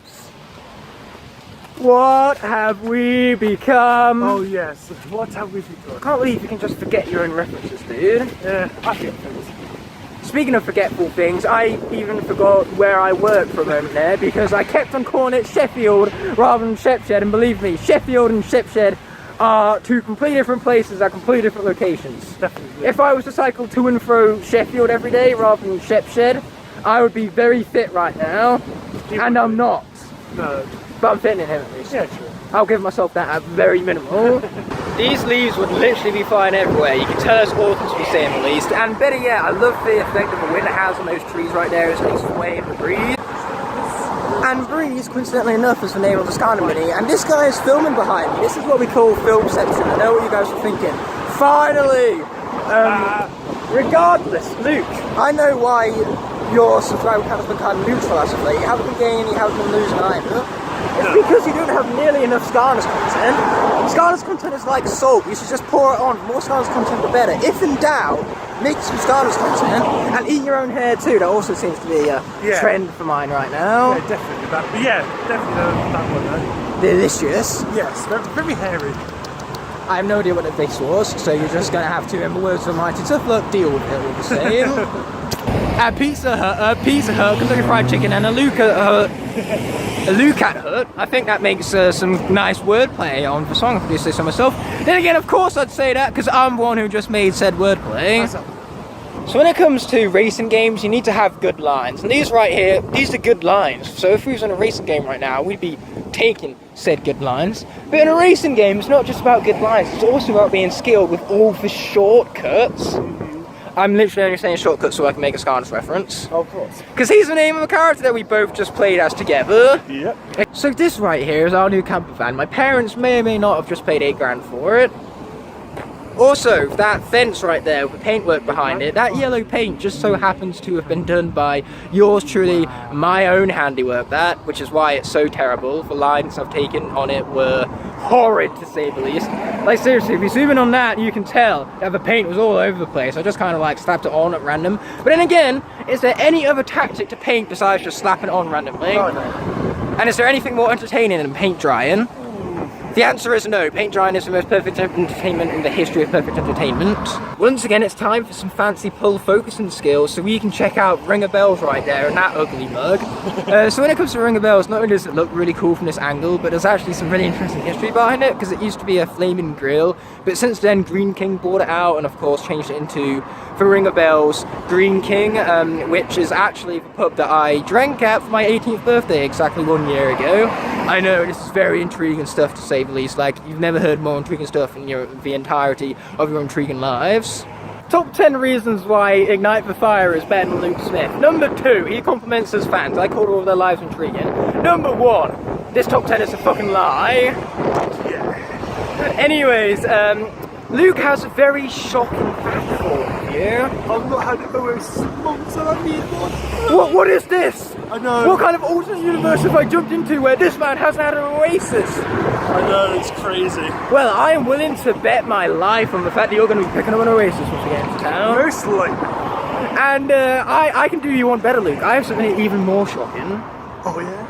What have we become? Oh yes, what have we become? I can't believe you can just forget your own references, dude. Yeah, I forget things. Speaking of forgetful things, I even forgot where I worked for a moment there because I kept on calling it Sheffield rather than Shepshed, and believe me, Sheffield and Shepshed are two completely different places at completely different locations. Definitely. If I was to cycle to and fro Sheffield every day rather than Shepshed, I would be very fit right now, and I'm not. No. But I'm fitting in him at least. Yeah, true. I'll give myself that at very minimal. these leaves would literally be flying everywhere. You can tell it's autumn to be saying the least. And better yet, I love the effect of the wind it has on those trees right there. It's like swaying the breeze. And Breeze, coincidentally enough, is the name of the Skylander mini. And this guy is filming behind me. This is what we call filmception. I know what you guys are thinking. Finally! Regardless, Luke, I know why your subscriber count has been kind of neutral as of late. You haven't been gaining, you haven't been losing either. It's because you don't have nearly enough Skylanders content. Skylanders content is like salt. You should just pour it on. The more Skylanders content, the better. If in doubt, make some Skylanders content and eat your own hair too. That also seems to be a trend for mine right now. Yeah, definitely that. But yeah, definitely that one. Delicious. Yes, very hairy. I have no idea what the face was, so you're just going to have to, in the words of Mighty Tough Luck, deal with it all the same. A Pizza Hut, Kentucky Fried Chicken, and a Lucat Hut. I think that makes some nice wordplay on the song, if I do say so myself. Then again, of course I'd say that, because I'm the one who just made said wordplay. So when it comes to racing games, you need to have good lines. And these right here, these are good lines. So if we was in a racing game right now, we'd be taking said good lines. But in a racing game, it's not just about good lines, it's also about being skilled with all the shortcuts. I'm literally only saying shortcuts so I can make a Skylanders reference. Of course. Because he's the name of a character that we both just played as together. Yep. So this right here is our new camper van. My parents may or may not have just paid $8 grand for it. Also, that fence right there with the paintwork behind it, that yellow paint just so happens to have been done by yours truly, my own handiwork, which is why it's so terrible. The lines I've taken on it were horrid, to say the least. Like seriously, if you zoom in on that, you can tell that the paint was all over the place. I just kind of like slapped it on at random. But then again, is there any other tactic to paint besides just slapping it on randomly? Oh, no. And is there anything more entertaining than paint drying? The answer is no. Paint drying is the most perfect entertainment in the history of perfect entertainment. Once again, it's time for some fancy pull focusing skills, so we can check out Ring of Bells right there and that ugly mug. So when it comes to Ring of Bells, not only does it look really cool from this angle, but there's actually some really interesting history behind it, because it used to be a flaming grill, but since then Green King bought it out and of course changed it into, for Ring of Bells, Green King, which is actually the pub that I drank at for my 18th birthday exactly 1 year ago. I know, this is very intriguing stuff to say the least. Like, you've never heard more intriguing stuff in the entirety of your intriguing lives. Top 10 reasons why Ignite the Fire is better than Luke Smith. Number 2, he compliments his fans. I called all of their lives intriguing. Number 1, this top 10 is a fucking lie. Yeah. Anyways, Luke has a very shocking fact for you. I've not had it almost months and I need one. What is this? I know. What kind of alternate universe have I jumped into where this man hasn't had an Oasis? I know, it's crazy. Well, I am willing to bet my life on the fact that you're going to be picking up an Oasis once we get into town. Most likely. And I can do you one better, Luke. I have something even more shocking. Oh yeah?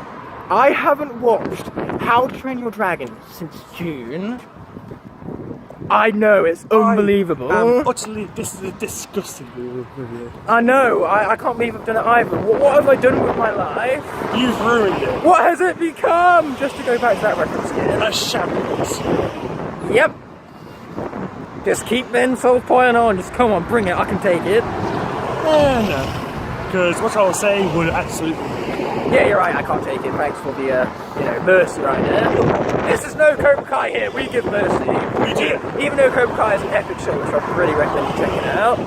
I haven't watched How to Train Your Dragon since June. I know, it's unbelievable. Utterly, this is a disgusting review. I know, I can't believe I've done it either. What have I done with my life? You've ruined it. What has it become? Just to go back to that reference again. A shambles. Yep. Just keep the insults piling on. Just come on, bring it. I can take it. No. Because what I was saying would absolutely. Yeah, you're right. I can't take it. Thanks for the, mercy right there. This is no Cobra Kai here. We give mercy. We do. Even though Cobra Kai is an epic show, which I really recommend you checking it out.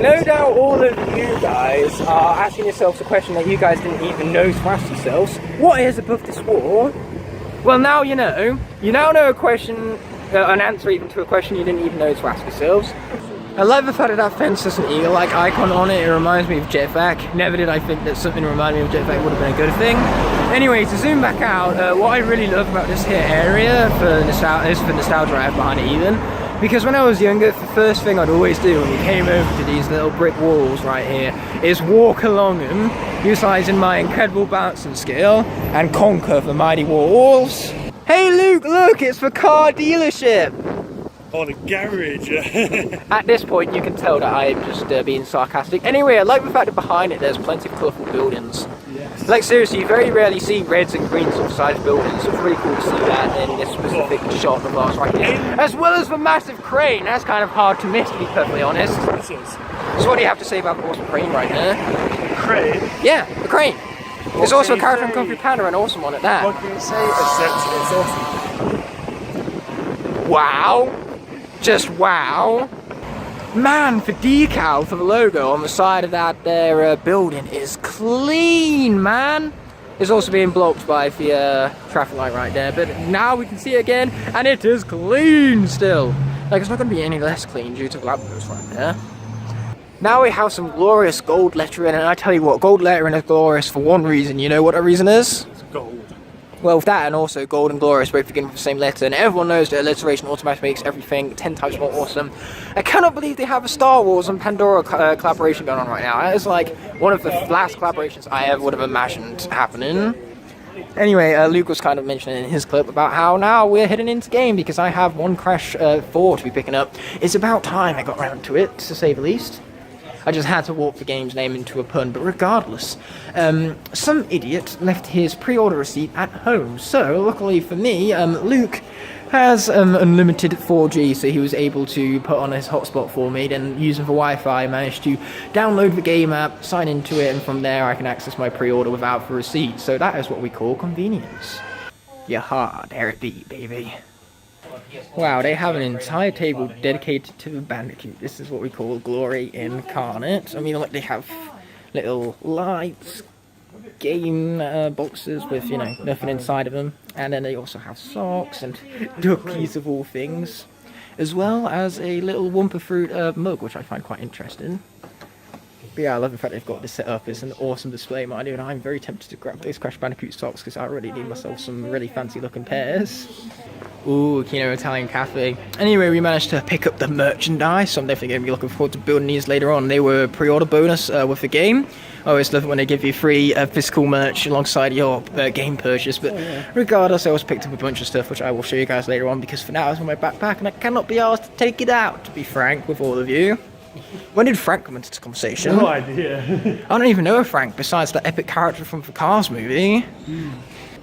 No doubt all of you guys are asking yourselves a question that you guys didn't even know to ask yourselves. What is above this wall? Well, now you know. You now know a question, an answer even to a question you didn't even know to ask yourselves. I like the fact that fence has an eagle-like icon on it. It reminds me of Jetpack. Never did I think that something reminding me of Jetpack would have been a good thing. Anyway, to zoom back out, what I really love about this here area, for nostalgia I have behind it even, because when I was younger, the first thing I'd always do when we came over to these little brick walls right here is walk along them, utilising my incredible balancing skill, and conquer the mighty walls. Hey Luke, look, it's the car dealership! Oh, the garage. At this point, you can tell that I am just being sarcastic. Anyway, I like the fact that behind it there's plenty of colourful buildings. Yes. Like seriously, you very rarely see reds and greens on the side of buildings, so it's really cool to see that in this specific shot of ours right here. As well as the massive crane, that's kind of hard to miss, to be perfectly honest. This is. So what do you have to say about the awesome crane right there? Crane? Yeah, the crane. There's also a character from Kung Fu Panda, an awesome one at that. What can you say? It's awesome. Wow. Just wow. Man, the decal for the logo on the side of that there building is clean, man. It's also being blocked by the traffic light right there, but now we can see it again, and it is clean still. Like, it's not going to be any less clean due to the lamppost right there. Now we have some glorious gold lettering, and I tell you what, gold lettering is glorious for one reason. You know what that reason is? It's gold. Well, with that and also gold and glorious both begin with the same letter, and everyone knows that alliteration automatically makes everything 10 times more awesome. I cannot believe they have a Star Wars and Pandora collaboration going on right now. That is like one of the last collaborations I ever would have imagined happening. Anyway, Luke was kind of mentioning in his clip about how now we're heading into game because I have one Crash 4 to be picking up. It's about time I got around to it, to say the least. I just had to warp the game's name into a pun, but regardless, some idiot left his pre-order receipt at home. So, luckily for me, Luke has unlimited 4G, so he was able to put on his hotspot for me, then using the Wi-Fi, I managed to download the game app, sign into it, and from there I can access my pre-order without the receipt. So that is what we call convenience. Yaha, there it be, baby. Wow, they have an entire table dedicated to the Bandicoot. This is what we call glory incarnate. I mean, like, they have little lights, game boxes with, you know, nothing inside of them. And then they also have socks and duckies of all things. As well as a little Wumpa Fruit mug, which I find quite interesting. But yeah, I love the fact they've got this set up. It's an awesome display, mind you, and I'm very tempted to grab those Crash Bandicoot socks because I already need myself some really fancy looking pairs. Ooh, Kino Italian Cafe. Anyway, we managed to pick up the merchandise, so I'm definitely going to be looking forward to building these later on. They were pre-order bonus with the game. I always love it when they give you free physical merch alongside your game purchase, but regardless, I also picked up a bunch of stuff, which I will show you guys later on, because for now it's in my backpack, and I cannot be asked to take it out, to be frank with all of you. When did Frank come into this conversation? No idea. I don't even know a Frank, besides that epic character from the Cars movie.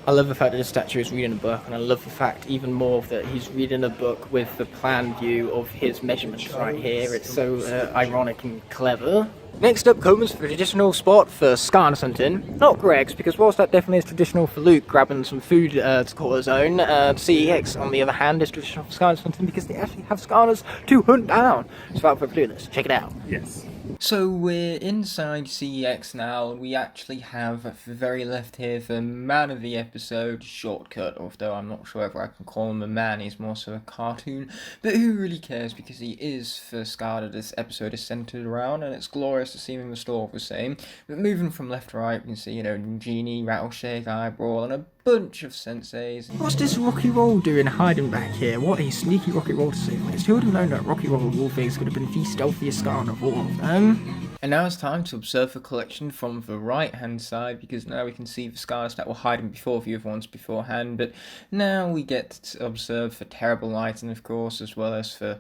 I love the fact that the statue is reading a book, and I love the fact even more that he's reading a book with the plan view of his measurements right here. It's so ironic and clever. Next up comes the traditional spot for Skylanders hunting. Not Greg's, because whilst that definitely is traditional for Luke grabbing some food to call his own, CEX on the other hand is traditional for Skylanders hunting because they actually have Skylanders to hunt down. So without further ado, let's check it out. Yes. So we're inside CEX now, and we actually have at the very left here the man of the episode, Shortcut, although I'm not sure whether I can call him a man, he's more so a cartoon, but who really cares, because he is the Scar that this episode is centered around, and it's glorious to see him in the store the same. But moving from left to right, we can see, you know, Genie, Rattleshake, Eyebrow, and a bunch of senseis. What's this Rocky Roll doing hiding back here? What a sneaky Rocky Roll to say the least. Who would have known that Rocky Roll of all things could have been the stealthiest Scar of all of them? And now it's time to observe the collection from the right hand side, because now we can see the scars that were hiding before the other ones beforehand, but now we get to observe the terrible lighting, of course, as well as the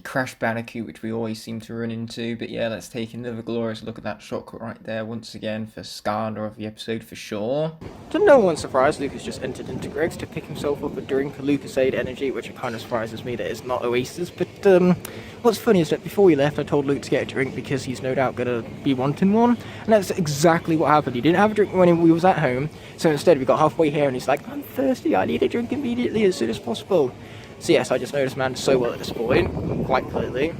Crash Bandicoot, which we always seem to run into. But yeah, let's take another glorious look at that shortcut right there once again for Scar of the episode for sure. To no one's surprise, Lucas just entered into Greg's to pick himself up a drink of Lucasade Energy, which kind of surprises me that it's not Oasis. But what's funny is that before we left, I told Luke to get a drink because he's no doubt gonna be wanting one, and that's exactly what happened. He didn't have a drink when we was at home, so instead we got halfway here and he's like, "I'm thirsty, I need a drink immediately as soon as possible." So yes, I just know this man so well at this point, quite clearly.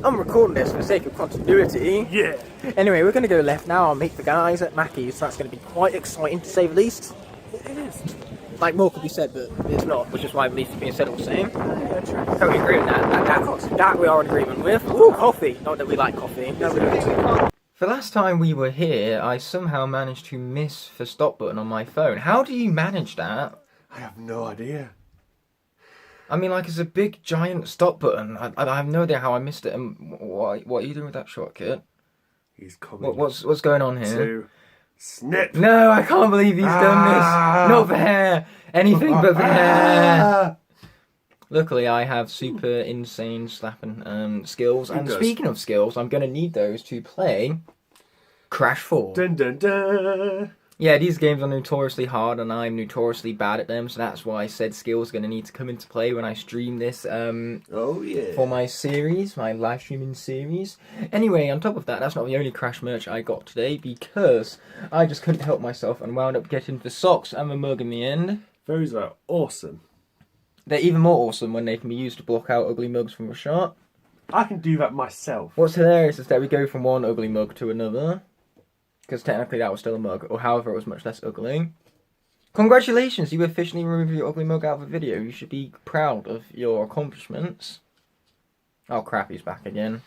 I'm recording this for the sake of continuity. Yeah. Anyway, we're going to go left now. I'll meet the guys at Mackey's. So that's going to be quite exciting, to say the least. It is. Like, more could be said, but it's not, which is why the least is being said all the same. Totally agree with that. That we are in agreement with. Ooh, coffee. Not that we like coffee. No, we don't. The last time we were here, I somehow managed to miss the stop button on my phone. How do you manage that? I have no idea. I mean, like, it's a big, giant stop button. I have no idea how I missed it. And what are you doing with that shortcut? He's coming. What's going on here? To snip. No, I can't believe he's done this. Not the hair. Anything but the hair. Luckily, I have super insane slapping skills. And speaking of skills, I'm going to need those to play Crash 4. Dun dun dun. Yeah, these games are notoriously hard, and I'm notoriously bad at them, so that's why said skills going to need to come into play when I stream this Oh yeah. for my series, my live streaming series. Anyway, on top of that, that's not the only Crash merch I got today, because I just couldn't help myself and wound up getting the socks and the mug in the end. Those are awesome. They're even more awesome when they can be used to block out ugly mugs from the shot. I can do that myself. What's hilarious is that we go from one ugly mug to another, because technically that was still a mug, or however it was much less ugly. Congratulations, you officially removed your ugly mug out of the video. You should be proud of your accomplishments. Oh crap, he's back again.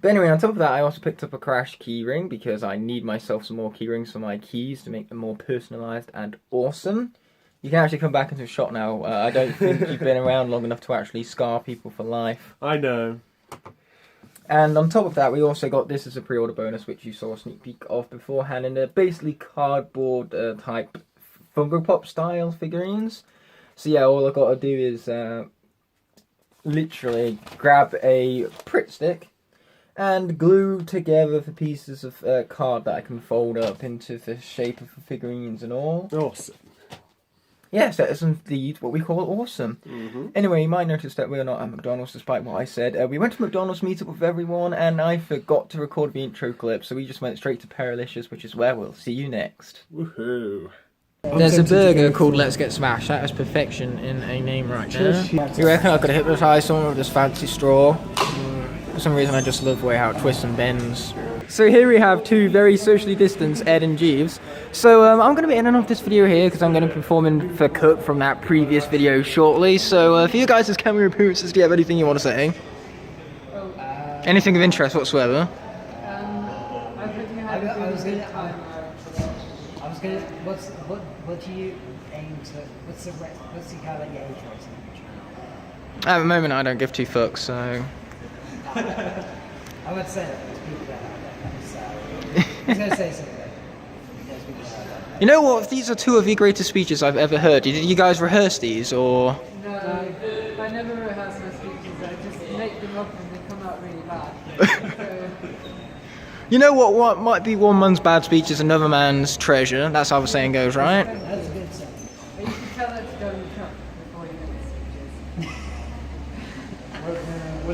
But anyway, on top of that, I also picked up a Crash keyring, because I need myself some more keyrings for my keys to make them more personalised and awesome. You can actually come back into the shop now. I don't think you've been around long enough to actually scar people for life. I know. And on top of that, we also got this as a pre-order bonus, which you saw a sneak peek of beforehand, and they're basically cardboard type Funko Pop style figurines. So yeah, all I've got to do is literally grab a Pritt stick and glue together the pieces of card that I can fold up into the shape of the figurines and all. Awesome. Yes, that is indeed what we call awesome. Anyway, you might notice that we're not at McDonald's, despite what I said. We went to McDonald's, meet up with everyone, and I forgot to record the intro clip, so we just went straight to Perilicious, which is where we'll see you next. Woohoo. There's a burger called Let's Get Smashed. That is perfection in a name right there. You reckon I could hypnotise someone with this fancy straw? For some reason, I just love the way how it twists and bends. So here we have two very socially distanced Ed and Jeeves. So I'm going to be ending off this video here because I'm going to be performing for cut from that previous video shortly. So for you guys' camera appearances, do you have anything you want to say? Anything of interest whatsoever? What do you aim to? What's the kind of age rating? At the moment, I don't give two fucks, so... I would say that because people don't have that, so... I was going to say something. Because people don't have that. You know what? These are two of the greatest speeches I've ever heard. Did you guys rehearse these, or...? No, I never rehearse my speeches. I just make them up and they come out really bad. So, You know what might be one man's bad speech is another man's treasure. That's how the saying goes, right? That's a good saying. but you can tell that to Donald Trump before you make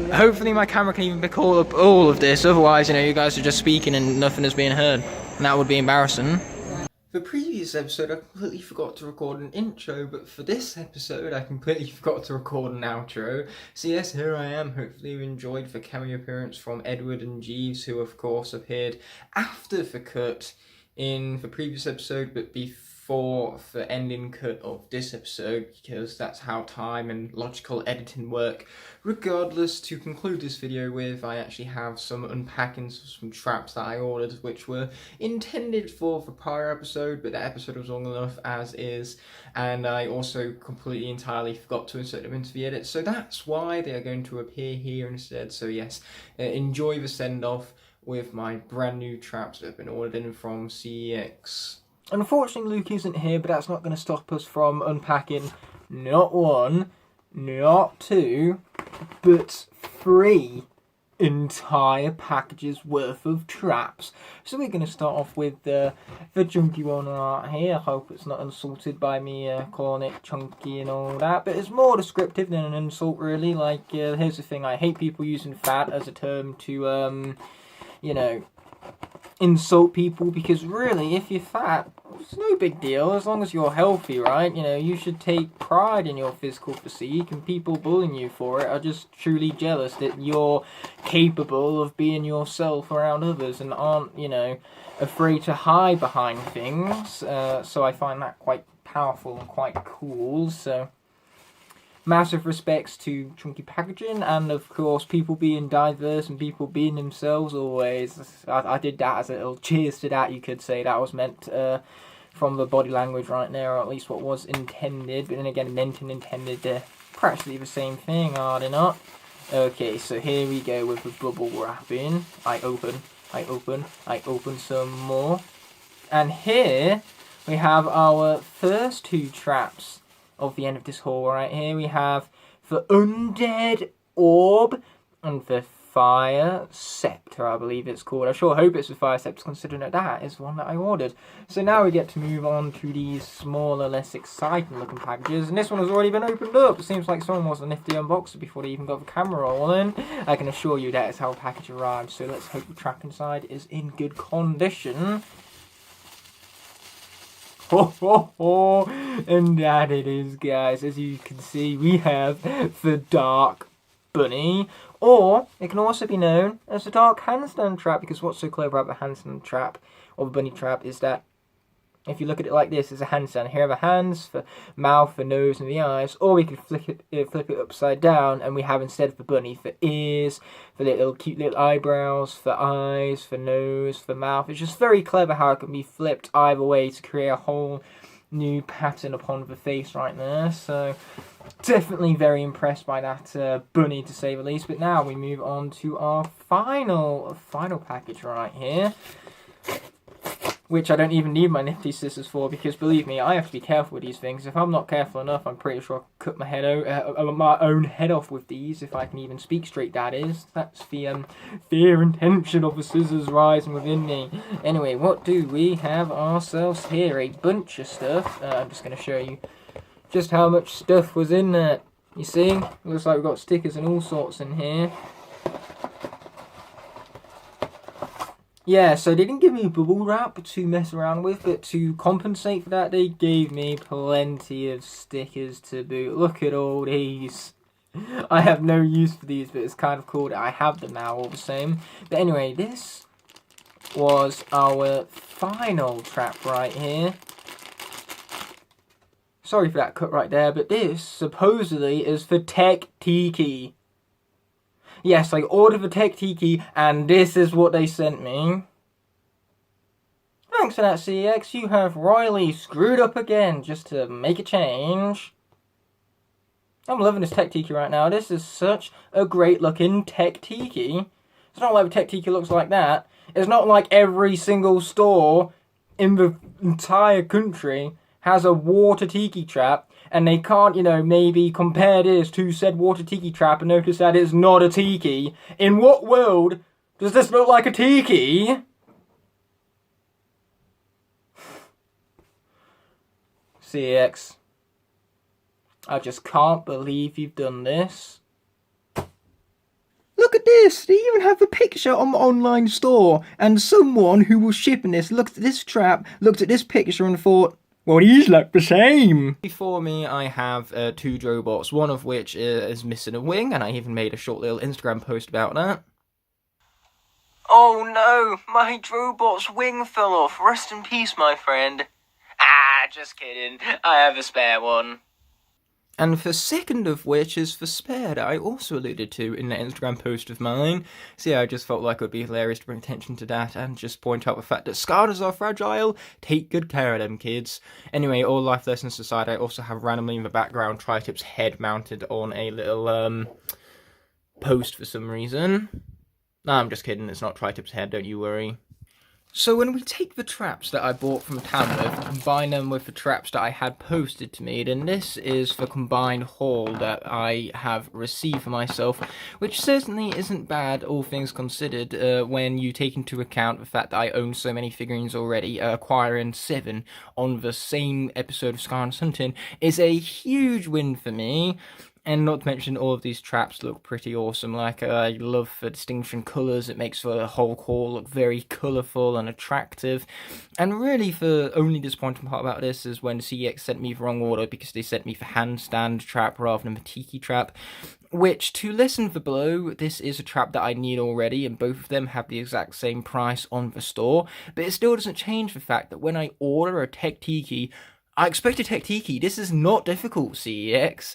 speeches. Hopefully my camera can even pick all of this, otherwise, you know, you guys are just speaking and nothing is being heard. And that would be embarrassing. The previous episode I completely forgot to record an intro, but for this episode I completely forgot to record an outro. So yes, here I am. Hopefully you enjoyed the cameo appearance from Edward and Jeeves, who of course appeared after the cut in the previous episode, but before the ending cut of this episode, because that's how time and logical editing work. Regardless, to conclude this video with, I actually have some unpackings of some traps that I ordered, which were intended for the prior episode, but that episode was long enough as is, and I also completely entirely forgot to insert them into the edit, so that's why they are going to appear here instead. So yes, enjoy the send-off with my brand new traps that have been ordered in from CEX. Unfortunately, Luke isn't here, but that's not going to stop us from unpacking not one, not two, but 3 entire packages worth of traps. So we're going to start off with the chunky one right here. I hope it's not insulted by me calling it chunky and all that, but it's more descriptive than an insult, really. Like, here's the thing, I hate people using fat as a term to, you know, insult people, because really, if you're fat, it's no big deal as long as you're healthy, right? You know, you should take pride in your physical physique, and people bullying you for it are just truly jealous that you're capable of being yourself around others and aren't, you know, afraid to hide behind things. So I find that quite powerful and quite cool. So massive respects to chunky packaging, and of course people being diverse and people being themselves always. I did that as a little cheers to that, you could say. That was meant from the body language right there, or at least what was intended, but then again meant and intended practically the same thing, are they not? Okay, so here we go with the bubble wrapping. I open some more, and here we have our first 2 traps of the end of this haul. Right here we have the Undead Orb and the Fire Scepter, I believe it's called. I sure hope it's a Fire Scepter, considering that is one that I ordered. So now we get to move on to these smaller, less exciting looking packages, and this one has already been opened up. It seems like someone was a nifty unboxer before they even got the camera rolling. I can assure you that is how a package arrived, so let's hope the trap inside is in good condition. Ho ho ho! And that it is, guys. As you can see, we have the Dark Bunny, or it can also be known as the Dark Handstand Trap, because what's so clever about the handstand trap, or the bunny trap, is that if you look at it like this, it's a handstand. Here are the hands for mouth, for nose, and the eyes. Or we could flip it upside down, and we have, instead of the bunny, for ears, for little cute little eyebrows, for eyes, for nose, for mouth. It's just very clever how it can be flipped either way to create a whole new pattern upon the face right there. So definitely very impressed by that bunny, to say the least. But now we move on to our final package right here, which I don't even need my nifty scissors for, because believe me, I have to be careful with these things. If I'm not careful enough, I'm pretty sure I'll cut my head my own head off with these, if I can even speak straight, that is. That's the fear and tension of the scissors rising within me. Anyway, what do we have ourselves here? A bunch of stuff. I'm just going to show you just how much stuff was in there. You see? Looks like we've got stickers and all sorts in here. Yeah, so they didn't give me bubble wrap to mess around with, but to compensate for that, they gave me plenty of stickers to boot. Look at all these. I have no use for these, but it's kind of cool that I have them now all the same. But anyway, this was our final trap right here. Sorry for that cut right there, but this supposedly is for Tech Tiki. Yes, I ordered the Tech Tiki, and this is what they sent me. Thanks for that, CX. You have royally screwed up again, just to make a change. I'm loving this Tech Tiki right now. This is such a great looking Tech Tiki. It's not like the Tech Tiki looks like that. It's not like every single store in the entire country has a water tiki trap, and they can't, maybe compare this to said water tiki trap and notice that it's not a tiki. In what world does this look like a tiki? CX, I just can't believe you've done this. Look at this! They even have a picture on the online store, and someone who was shipping this looked at this trap, looked at this picture and thought, well, these look the same. Before me, I have two Drobots, one of which is missing a wing, and I even made a short little Instagram post about that. Oh no, my Drobot's wing fell off. Rest in peace, my friend. Ah, just kidding. I have a spare one. And the second of which is the spare that I also alluded to in the Instagram post of mine. So yeah, I just felt like it would be hilarious to bring attention to that and just point out the fact that Skylanders are fragile. Take good care of them, kids. Anyway, all life lessons aside, I also have randomly in the background Tri-Tip's head mounted on a little post for some reason. No, I'm just kidding, it's not Tri-Tip's head, don't you worry. So when we take the traps that I bought from Tamworth and combine them with the traps that I had posted to me, then this is the combined haul that I have received for myself, which certainly isn't bad, all things considered, when you take into account the fact that I own so many figurines already. Acquiring 7 on the same episode of Skylanders Hunting is a huge win for me. And not to mention, all of these traps look pretty awesome. Like, I love the distinction colours. It makes the whole core look very colourful and attractive. And really, the only disappointing part about this is when CX sent me the wrong order, because they sent me the handstand trap rather than the tiki trap. Which, to lessen the blow, this is a trap that I need already, and both of them have the exact same price on the store. But it still doesn't change the fact that when I order a Tech Tiki, I expect a Tech Tiki. This is not difficult, CEX.